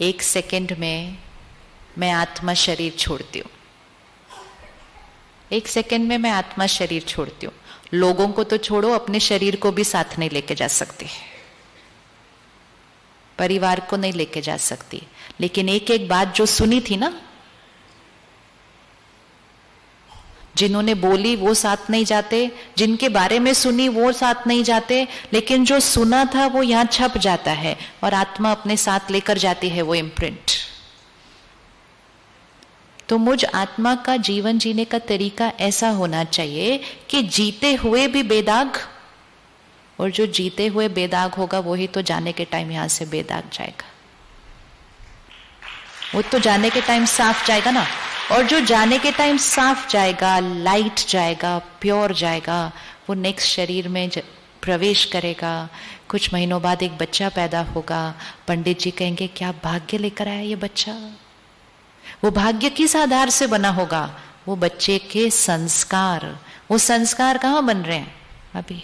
1 second में मैं आत्मा शरीर छोड़ती हूँ। 1 सेकंड में मैं आत्मा शरीर छोड़ती हूँ। लोगों को तो छोड़ो, अपने शरीर को भी साथ नहीं लेके जा सकती, परिवार को नहीं लेके जा सकती। लेकिन एक एक बात जो सुनी थी ना, जिन्होंने बोली वो साथ नहीं जाते, जिनके बारे में सुनी वो साथ नहीं जाते, लेकिन जो सुना था वो यहां छप जाता है और आत्मा अपने साथ लेकर जाती है वो इम्प्रिंट। तो मुझ आत्मा का जीवन जीने का तरीका ऐसा होना चाहिए कि जीते हुए भी बेदाग, और जो जीते हुए बेदाग होगा वही तो जाने के टाइम यहां से बेदाग जाएगा। वो तो जाने के टाइम साफ जाएगा ना, और जो जाने के टाइम साफ जाएगा, लाइट जाएगा, प्योर जाएगा, वो नेक्स्ट शरीर में प्रवेश करेगा। कुछ महीनों बाद एक बच्चा पैदा होगा, पंडित जी कहेंगे क्या भाग्य लेकर आया ये बच्चा। वो भाग्य किस आधार से बना होगा? वो बच्चे के संस्कार। वो संस्कार कहाँ बन रहे हैं अभी?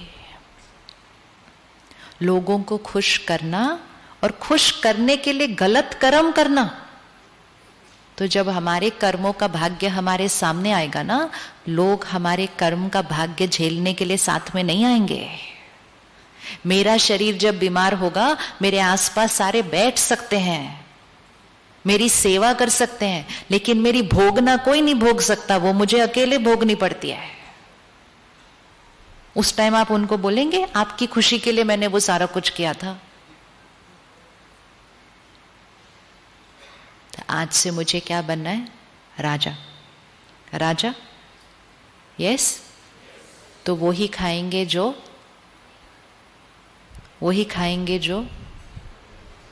लोगों को खुश करना और खुश करने के लिए गलत कर्म करना। तो जब हमारे कर्मों का भाग्य हमारे सामने आएगा ना, लोग हमारे कर्म का भाग्य झेलने के लिए साथ में नहीं आएंगे। मेरा शरीर जब बीमार होगा, मेरे आसपास सारे बैठ सकते हैं, मेरी सेवा कर सकते हैं, लेकिन मेरी भोगना कोई नहीं भोग सकता, वो मुझे अकेले भोगनी पड़ती है। उस टाइम आप उनको बोलेंगे आपकी खुशी के लिए मैंने वो सारा कुछ किया था। तो आज से मुझे क्या बनना है? राजा। राजा, यस। तो वो ही खाएंगे जो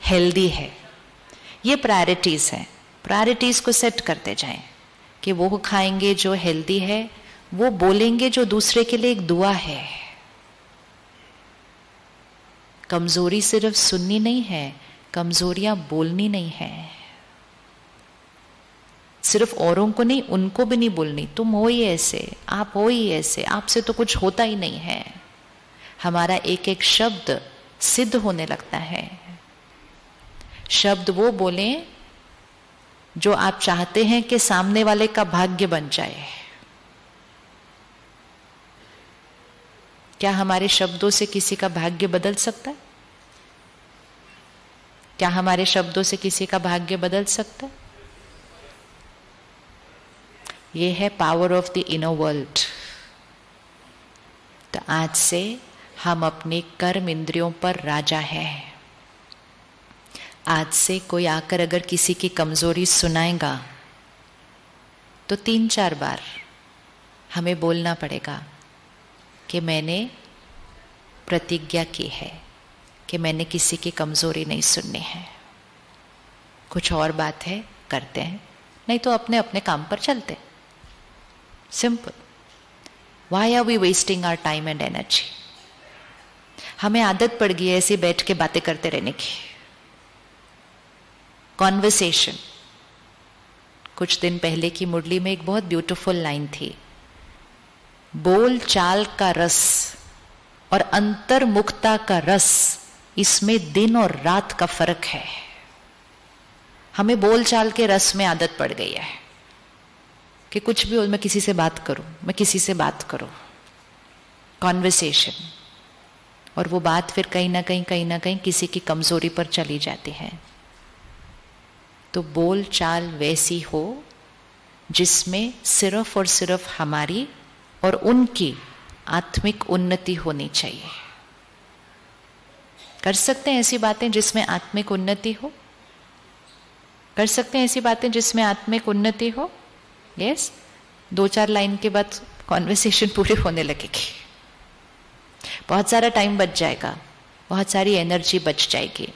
हेल्दी है। ये प्रायोरिटीज है, प्रायोरिटीज को सेट करते जाएं कि वो खाएंगे जो हेल्दी है, वो बोलेंगे जो दूसरे के लिए एक दुआ है। कमजोरी सिर्फ सुननी नहीं है, कमजोरियां बोलनी नहीं है। सिर्फ औरों को नहीं, उनको भी नहीं बोलनी, तुम हो ही ऐसे, आप हो ही ऐसे, आपसे तो कुछ होता ही नहीं है। हमारा एक एक शब्द सिद्ध होने लगता है। शब्द वो बोले जो आप चाहते हैं कि सामने वाले का भाग्य बन जाए। क्या हमारे शब्दों से किसी का भाग्य बदल सकता है? क्या हमारे शब्दों से किसी का भाग्य बदल सकता है? ये है power of the inner world. तो आज से हम अपने कर्म इंद्रियों पर राजा हैं। आज से कोई आकर अगर किसी की कमजोरी सुनाएगा तो 3-4 बार हमें बोलना पड़ेगा कि मैंने प्रतिज्ञा की है कि मैंने किसी की कमजोरी नहीं सुननी है। कुछ और बात है करते हैं, नहीं तो अपने अपने काम पर चलते। Simple. Why are we wasting our time and energy? हमें आदत पड़ गई है ऐसे बैठ के बातें करते रहने की। कॉन्वर्सेशन। कुछ दिन पहले की मुरली में एक बहुत ब्यूटीफुल लाइन थी, बोल चाल का रस और अंतर्मुखता का रस, इसमें दिन और रात का फर्क है। हमें बोल चाल के रस में आदत पड़ गई है कि कुछ भी हो, मैं किसी से बात करूं, मैं किसी से बात करूं, कॉन्वर्सेशन। और वो बात फिर कहीं ना कहीं किसी की कमजोरी पर चली जाती है। तो बोल चाल वैसी हो जिसमें सिर्फ और सिर्फ हमारी और उनकी आत्मिक उन्नति होनी चाहिए। कर सकते हैं ऐसी बातें जिसमें आत्मिक उन्नति हो? कर सकते हैं ऐसी बातें जिसमें आत्मिक उन्नति हो? यस। 2-4 लाइन के बाद कॉन्वर्सेशन पूरी होने लगेगी, बहुत सारा टाइम बच जाएगा, बहुत सारी एनर्जी बच जाएगी।